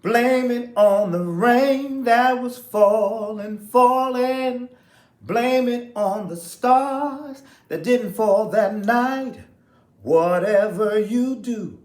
Blame it on the rain that was falling, falling. Blame it on the stars that didn't fall that night. Whatever you do,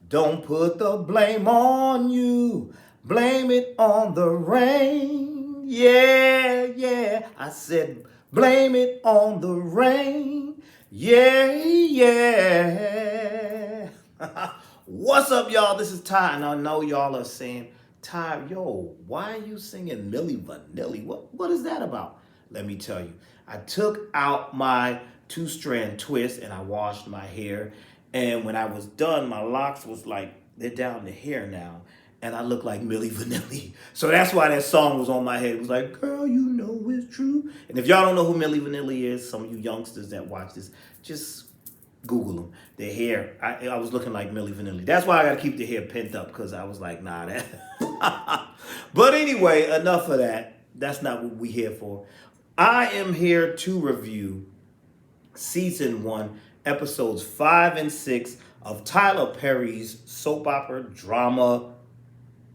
don't put the blame on you. Blame it on the rain. Yeah, yeah. I said, blame it on the rain. Yeah, yeah. What's up, y'all? This is Ty, and I know y'all are saying, Ty, yo, why are you singing Milli Vanilli? What is that about? Let me tell you. I took out my two-strand twist and I washed my hair. And when I was done, my locks was like, they're down to here now. And I look like Milli Vanilli. So that's why that song was on my head. It was like, girl, you know it's true. And if y'all don't know who Milli Vanilli is, some of you youngsters that watch this, just Google them. Their hair, I was looking like Milli Vanilli. That's why I got to keep the hair pent up, because I was like, nah, that. But anyway, enough of that. That's not what we here for. I am here to review season 1, episodes 5 and 6 of Tyler Perry's soap opera drama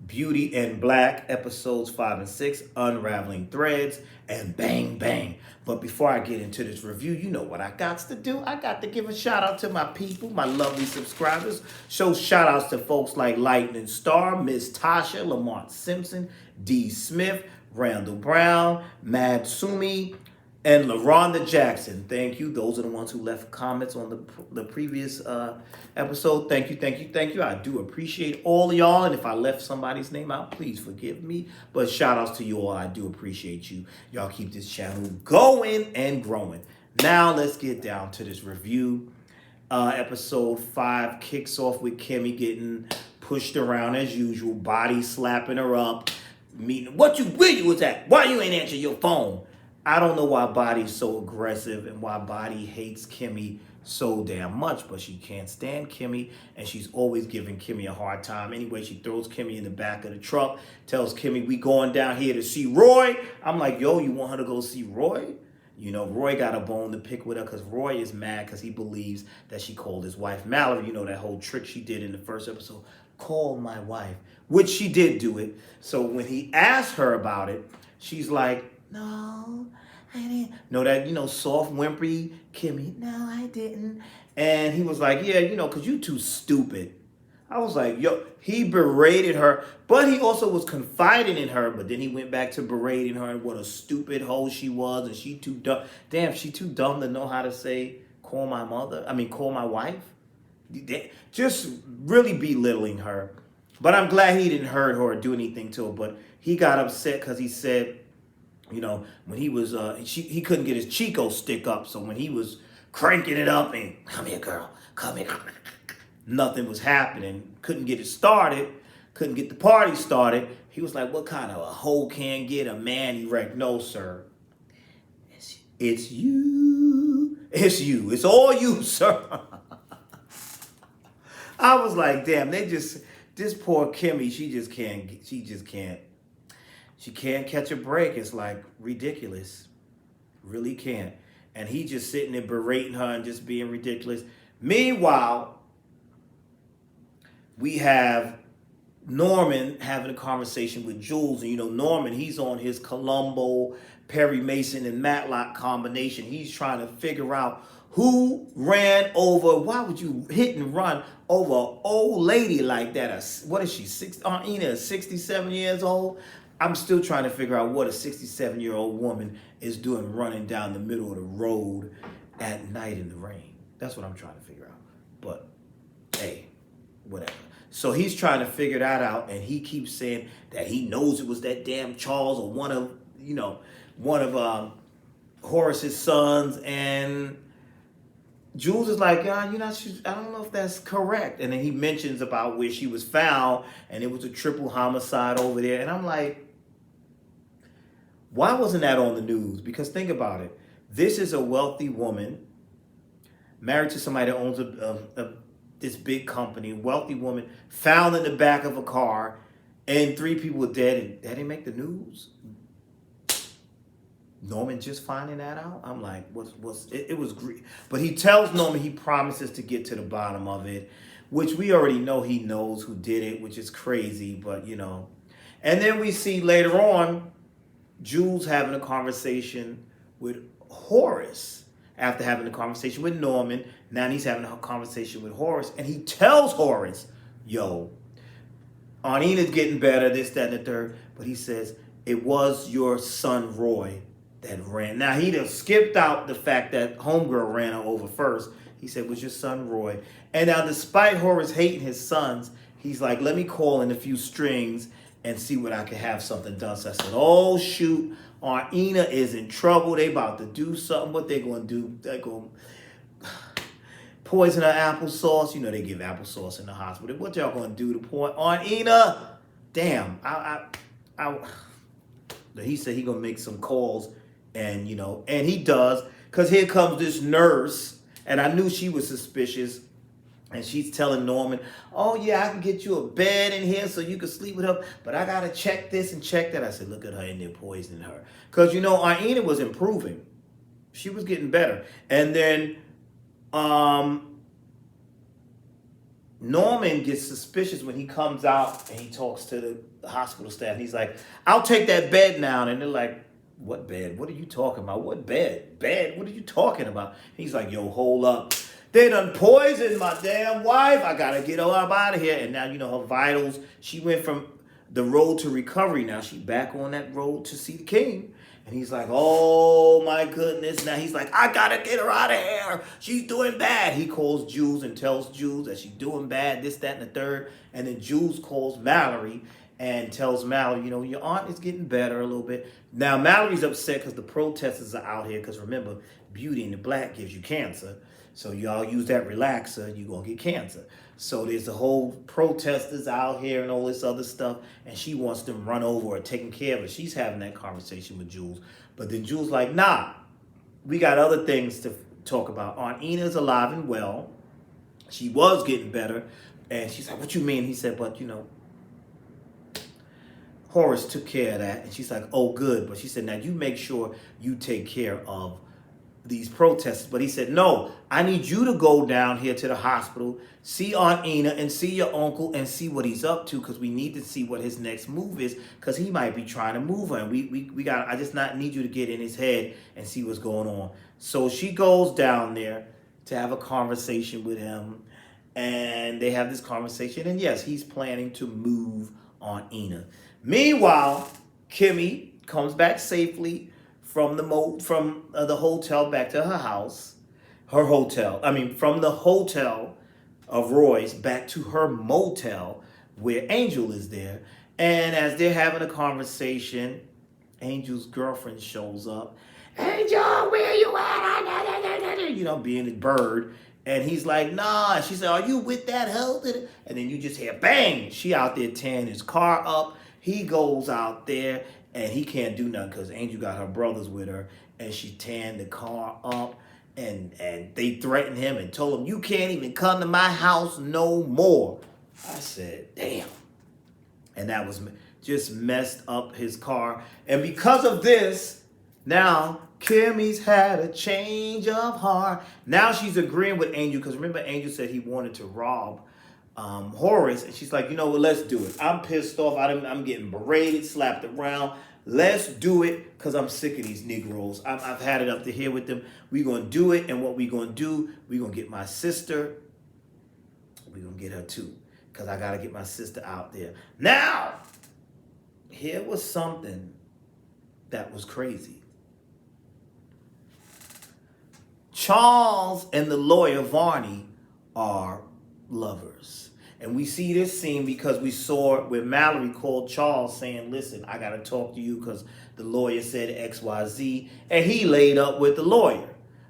Beauty and Black, episodes 5 and 6, Unraveling Threads, and Bang Bang. But before I get into this review, you know what I got to do. I got to give a shout out to my people, my lovely subscribers. Show shout outs to folks like Lightning Star, Miss Tasha, Lamont Simpson, D. Smith, Randall Brown, Mad Sumi, and LaRonda Jackson. Thank you. Those are the ones who left comments on the previous episode. Thank you, thank you, thank you. I do appreciate all of y'all. And if I left somebody's name out, please forgive me. But shout outs to you all. I do appreciate you. Y'all keep this channel going and growing. Now let's get down to this review. Episode 5 kicks off with Kimmy getting pushed around as usual, body slapping her up. Meeting, where you was at? Why you ain't answer your phone? I don't know why Body's so aggressive and why Body hates Kimmy so damn much, but she can't stand Kimmy, and she's always giving Kimmy a hard time. Anyway, she throws Kimmy in the back of the truck, tells Kimmy, we going down here to see Roy. I'm like, yo, you want her to go see Roy? You know, Roy got a bone to pick with her because Roy is mad because he believes that she called his wife Mallory. You know, that whole trick she did in the first episode. Call my wife, which she did do it. So when he asked her about it, she's like, no, I didn't. No, that, soft, whimpery Kimmy. No, I didn't. And he was like, yeah, because you too stupid. I was like, yo, he berated her, but he also was confiding in her, but then he went back to berating her and what a stupid hoe she was, and she too dumb. Damn, she too dumb to know how to say, call my wife. Just really belittling her. But I'm glad he didn't hurt her or do anything to her, but he got upset because he said, when he was, he couldn't get his Chico stick up. So when he was cranking it up and, come here, girl, come here, nothing was happening. Couldn't get it started. Couldn't get the party started. He was like, what kind of a hoe can get a man erect? No, sir. It's you. It's you. It's all you, sir. I was like, damn, this poor Kimmy, she can't catch a break. It's like ridiculous. Really can't. And he just sitting there berating her and just being ridiculous. Meanwhile, we have Norman having a conversation with Jules. And Norman, he's on his Columbo, Perry Mason, and Matlock combination. He's trying to figure out who ran over, why would you hit and run over an old lady like that? What is she, 67 years old? I'm still trying to figure out what a 67-year-old woman is doing running down the middle of the road at night in the rain. That's what I'm trying to figure out. But, hey, whatever. So he's trying to figure that out, and he keeps saying that he knows it was that damn Charles or one of Horace's sons, and Jules is like, I don't know if that's correct. And then he mentions about where she was found, and it was a triple homicide over there. And I'm like, why wasn't that on the news? Because think about it. This is a wealthy woman married to somebody that owns this big company, wealthy woman, found in the back of a car, and 3 people were dead, and that didn't make the news. Norman just finding that out? I'm like, it was great. But he tells Norman he promises to get to the bottom of it. which we already know he knows who did it, which is crazy, but And then we see later on Jules having a conversation with Horace after having a conversation with Norman. Now he's having a conversation with Horace, and he tells Horace, yo, Aunt Enid's getting better, this, that, and the third. But he says, it was your son Roy that ran. Now he'd have skipped out the fact that Homegirl ran her over first. He said, it was your son Roy. And now despite Horace hating his sons, he's like, let me call in a few strings and see what I can have something done. So I said, oh shoot, Aunt Enid is in trouble. They about to do something. What they gonna do? They gonna poison her applesauce. They give applesauce in the hospital. What y'all gonna do to poison Aunt Enid? Damn. He said he gonna make some calls, and and he does, cause here comes this nurse, and I knew she was suspicious. And she's telling Norman, oh, yeah, I can get you a bed in here so you can sleep with her, but I got to check this and check that. I said, look at her in there poisoning her. Because, Aunt Enid was improving. She was getting better. And then Norman gets suspicious when he comes out and he talks to the hospital staff. He's like, I'll take that bed now. And they're like, what bed? What are you talking about? What bed? Bed? What are you talking about? He's like, yo, hold up. They done poisoned my damn wife. I gotta get her up out of here. And now, her vitals, she went from the road to recovery. Now she back on that road to see the king. And he's like, oh my goodness. Now he's like, I gotta get her out of here. She's doing bad. He calls Jules and tells Jules that she's doing bad, this, that, and the third. And then Jules calls Mallory and tells Mallory, your aunt is getting better a little bit. Now Mallory's upset because the protesters are out here. Because remember, beauty in the black gives you cancer. So y'all use that relaxer, you're going to get cancer. So there's the whole protesters out here and all this other stuff. And she wants them run over or taken care of her. She's having that conversation with Jules. But then Jules like, nah, we got other things to talk about. Aunt Enid's alive and well. She was getting better. And she's like, what you mean? He said, but Horace took care of that. And she's like, oh, good. But she said, now you make sure you take care of these protesters. But he said, no, I need you to go down here to the hospital, see Aunt Enid and see your uncle and see what he's up to, because we need to see what his next move is, because he might be trying to move her. And I just not need you to get in his head and see what's going on. So she goes down there to have a conversation with him, and they have this conversation. And yes, he's planning to move Aunt Enid. Meanwhile, Kimmy comes back safely from the hotel back to her house, from the hotel of Roy's back to her motel where Angel is there. And as they're having a conversation, Angel's girlfriend shows up. Angel, where you at? Being a bird. And he's like, nah. She said, are you with that hoe? And then you just hear bang. She out there tearing his car up. He goes out there. And he can't do nothing because Angel got her brothers with her, and she tearing the car up, and they threatened him and told him, you can't even come to my house no more. I said, damn. And that was just messed up his car. And because of this, now Kimmy's had a change of heart. Now she's agreeing with Angel, because remember Angel said he wanted to rob Horace, and she's like, you know what, let's do it. I'm pissed off. I'm getting berated, slapped around. Let's do it, because I'm sick of these Negroes. I've had it up to here with them. We're going to do it, and what we're going to do, we're going to get my sister. We're going to get her too, because I got to get my sister out there. Now, here was something that was crazy. Charles and the lawyer Varney are lovers. And we see this scene because we saw it where Mallory called Charles saying, listen, I got to talk to you because the lawyer said XYZ. And he laid up with the lawyer.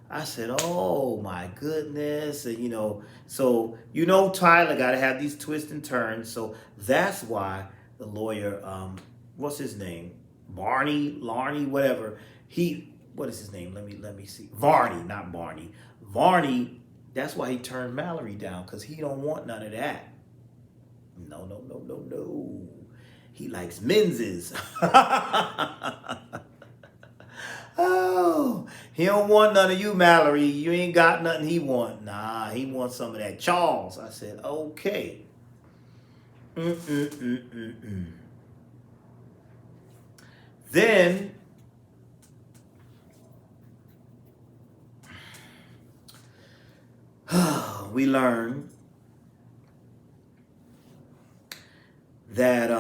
I said, oh, my goodness. And, so, Tyler got to have these twists and turns. So that's why the lawyer, what's his name? Larney, whatever. What is his name? Let me see. Varney, not Barney. Varney, that's why he turned Mallory down, because he don't want none of that. No. He likes menses. Oh, he He don't want none of you, Mallory. You ain't got nothing he want. Nah, he wants some of that Charles. I said, okay. Mm-mm-mm-mm-mm. Then we learn that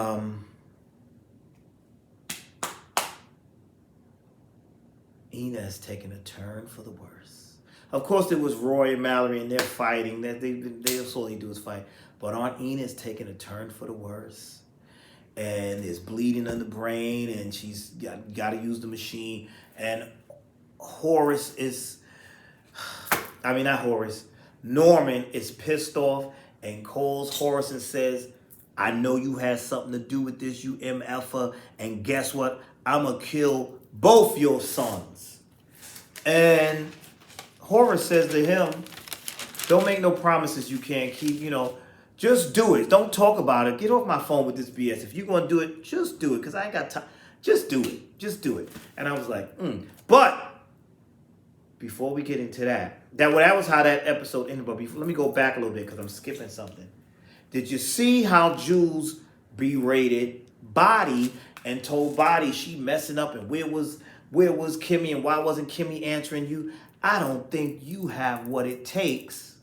Ina has taken a turn for the worse. Of course, there was Roy and Mallory, and they're fighting. That that's all they do is fight. But Aunt Ina's taking a turn for the worse, and is bleeding in the brain, and she's got to use the machine. And Horace is, I mean not Horace, Norman is pissed off and calls Horace and says, "I know you had something to do with this, you MFer, and guess what? I'ma kill both your sons." And Horace says to him, "Don't make no promises you can't keep, just do it. Don't talk about it. Get off my phone with this BS. If you're gonna do it, just do it, because I ain't got time. Just do it. Just do it." And I was like, But before we get into that was how that episode ended. But let me go back a little bit because I'm skipping something. Did you see how Jules berated Body and told Body she messing up, and where was Kimmy, and why wasn't Kimmy answering you? I don't think you have what it takes.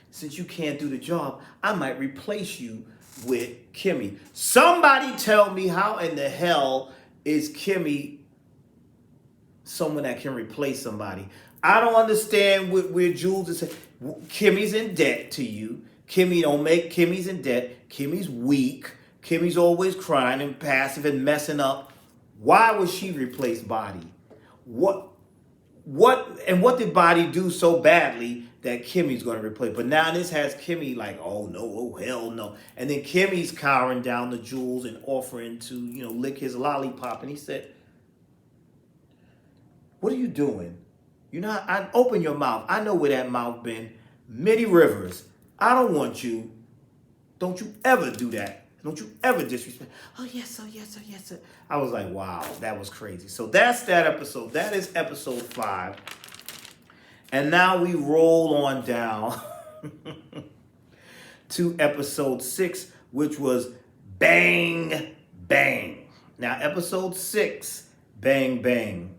Since you can't do the job, I might replace you with Kimmy. Somebody tell me, how in the hell is Kimmy someone that can replace somebody? I don't understand where Jules is saying Kimmy's in debt to you. Kimmy's in debt. Kimmy's weak. Kimmy's always crying and passive and messing up. Why would she replace Body? What did Body do so badly that Kimmy's going to replace? But now this has Kimmy like, oh no, oh hell no. And then Kimmy's cowering down to Jules and offering to, lick his lollipop. And he said, "What are you doing? I open your mouth. I know where that mouth been. Many rivers. I don't want you. Don't you ever do that. Don't you ever disrespect." "Oh yes, sir, yes, sir, yes, sir." I was like, wow, that was crazy. So that's that episode. That is episode 5. And now we roll on down to episode 6, which was Bang Bang. Now, episode 6, Bang Bang.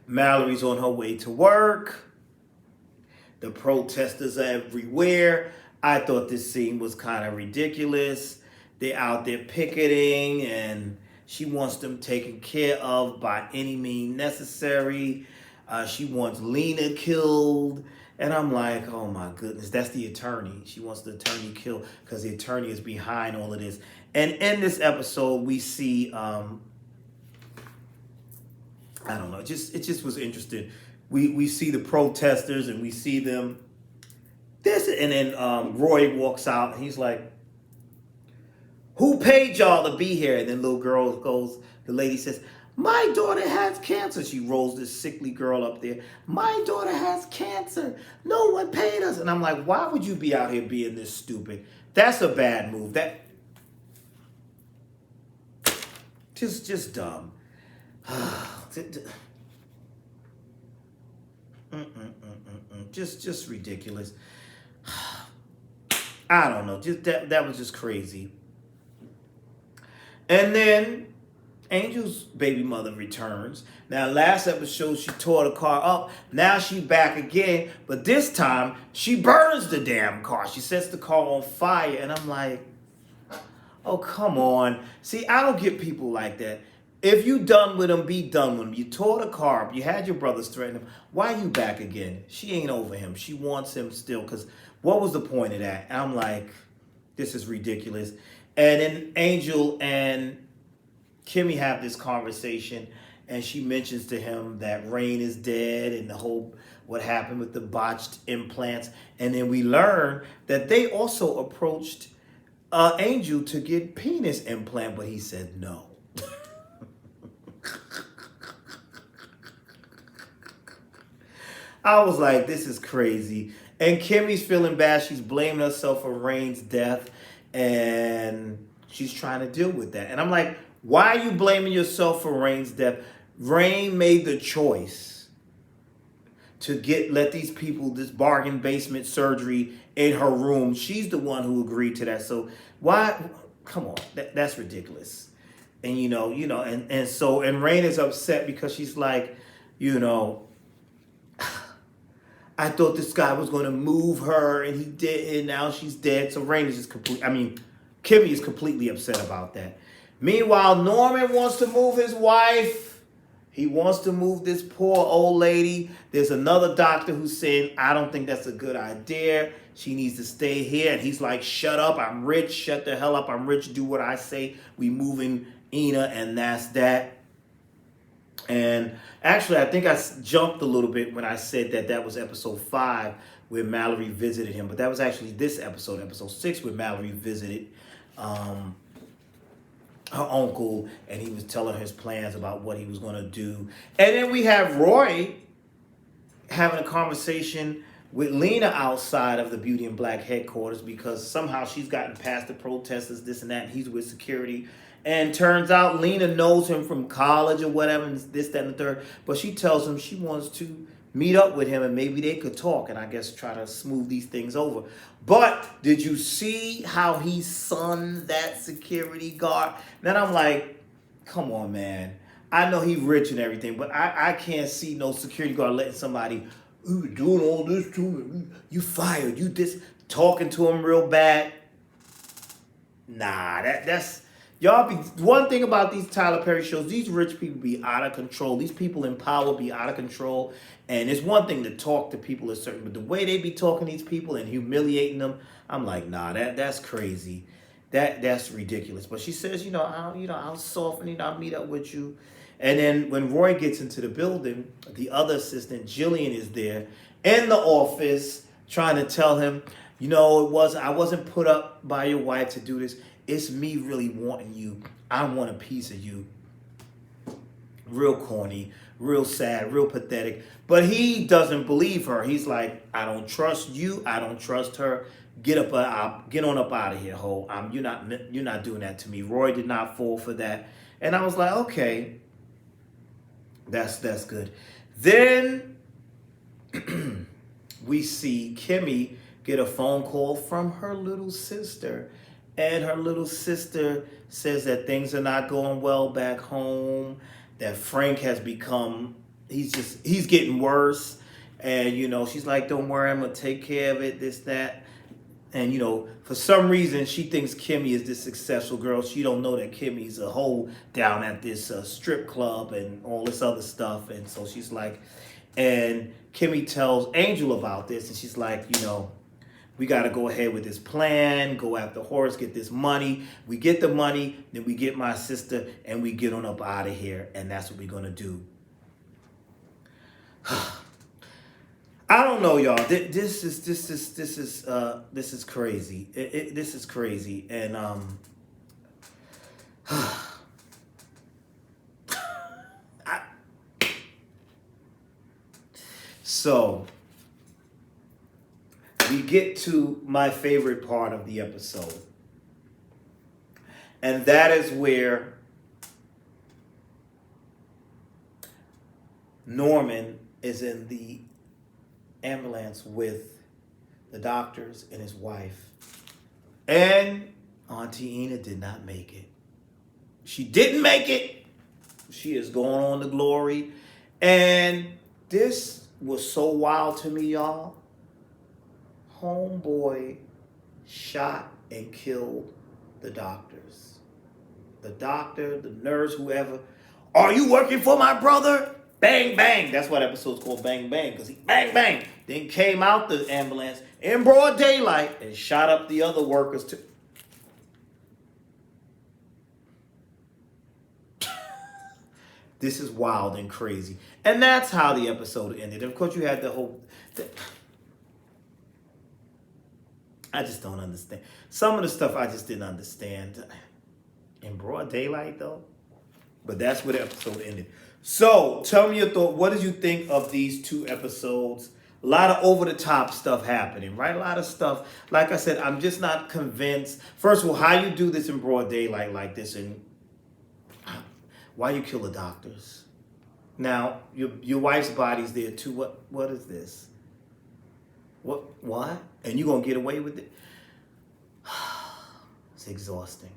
Mallory's on her way to work. The protesters are everywhere. I thought this scene was kind of ridiculous. They're out there picketing, and she wants them taken care of by any means necessary. She wants Lena killed. And I'm like, oh my goodness, that's the attorney. She wants the attorney killed because the attorney is behind all of this. And in this episode, we see, I don't know, it just was interesting. We see the protesters, and we see them. And then Roy walks out, and he's like, "Who paid y'all to be here?" And then little girl goes, the lady says, "My daughter has cancer." She rolls this sickly girl up there. "My daughter has cancer. No one paid us." And I'm like, why would you be out here being this stupid? That's a bad move. That just dumb. Just ridiculous. I don't know. Just that was just crazy. And then Angel's baby mother returns. Now, last episode, she tore the car up. Now she back again. But this time, she burns the damn car. She sets the car on fire. And I'm like, oh, come on. See, I don't get people like that. If you done with him, be done with him. You tore the car up. You had your brothers threaten him. Why you back again? She ain't over him. She wants him still. Because what was the point of that? And I'm like, this is ridiculous. And then Angel and Kimmy have this conversation, and she mentions to him that Rain is dead and the whole what happened with the botched implants. And then we learn that they also approached Angel to get penis implant, but he said no. I was like, this is crazy. And Kimmy's feeling bad. She's blaming herself for Rain's death, and she's trying to deal with that. And I'm like, why are you blaming yourself for Rain's death? Rain made the choice to let these people this bargain basement surgery in her room. She's the one who agreed to that. So why? Come on, that's ridiculous. And and Rain is upset because she's like, you know, I thought this guy was going to move her, and he did, and now she's dead. So Rain is just Kimmy is completely upset about that. Meanwhile, Norman wants to move his wife. He wants to move this poor old lady. There's another doctor who's saying, I don't think that's a good idea. She needs to stay here. And he's like, shut up. I'm rich. Shut the hell up. I'm rich. Do what I say. We moving Ina, and that's that. And actually, I think I jumped a little bit when I said that was episode 5 where Mallory visited him. But that was actually this episode 6, where Mallory visited her uncle, and he was telling her his plans about what he was going to do. And then we have Roy having a conversation with Lena outside of the Beauty and Black headquarters because somehow she's gotten past the protesters, this and that, and he's with security. And turns out Lena knows him from college or whatever, and this, that, and the third. But she tells him she wants to meet up with him and maybe they could talk and I guess try to smooth these things over. But did you see how he sunned that security guard? Then I'm like, come on, man. I know he's rich and everything, but I can't see no security guard letting somebody doing all this to me. You fired. You this talking to him real bad. Nah, that's y'all be one thing about these Tyler Perry shows, these rich people be out of control. These people in power be out of control. And it's one thing to talk to people a certain, but the way they be talking to these people and humiliating them, I'm like, nah, that's crazy. That's ridiculous. But she says, I'll soften, I'll meet up with you. And then when Roy gets into the building, the other assistant, Jillian, is there in the office trying to tell him, I wasn't put up by your wife to do this. It's me really wanting you. I want a piece of you. Real corny, real sad, real pathetic. But he doesn't believe her. He's like, I don't trust you. I don't trust her. Get on up out of here, ho. You're not doing that to me. Roy did not fall for that. And I was like, okay, that's good. Then we see Kimmy get a phone call from her little sister. And her little sister says that things are not going well back home, that Frank has become, he's getting worse. And, she's like, don't worry, I'm going to take care of it, this, that. And, for some reason, she thinks Kimmy is this successful girl. She don't know that Kimmy's a hoe down at this strip club and all this other stuff. And so she's like, and Kimmy tells Angel about this. And she's like, we got to go ahead with this plan, go after Horace, get this money. We get the money, then we get my sister, and we get on up out of here. And that's what we're going to do. I don't know, y'all. This is crazy. This is crazy, and so we get to my favorite part of the episode, and that is where Norman is in the ambulance with the doctors and his wife. And Auntie Ina did not make it. She didn't make it. She is going on to glory. And this was so wild to me, y'all. Homeboy shot and killed the doctors. The doctor, the nurse, whoever. Are you working for my brother? Bang, bang. That's what episode's called, Bang, Bang, because he bang, bang. Then came out the ambulance in broad daylight and shot up the other workers too. This is wild and crazy. And that's how the episode ended. Of course, you had the whole... I just don't understand. Some of the stuff I just didn't understand. In broad daylight, though. But that's where the episode ended. So, tell me your thought. What did you think of these 2 episodes? A lot of over-the-top stuff happening, right? A lot of stuff. Like I said, I'm just not convinced. First of all, how you do this in broad daylight like this, and why you kill the doctors? Now, your wife's body's there too. What is this? What? And you gonna get away with it? It's exhausting.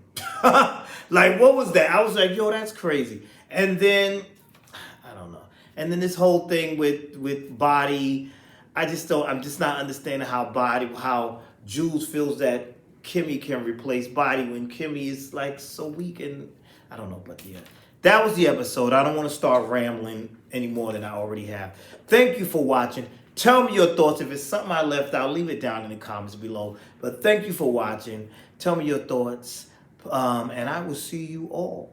Like, what was that? I was like, yo, that's crazy. And then, I don't know. And then this whole thing with body, I'm just not understanding how Jules feels that Kimmy can replace body when Kimmy is like so weak, and I don't know, but yeah. That was the episode. I don't want to start rambling any more than I already have. Thank you for watching. Tell me your thoughts. If it's something I left out, leave it down in the comments below. But thank you for watching. Tell me your thoughts. And I will see you all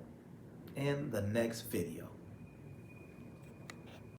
in the next video.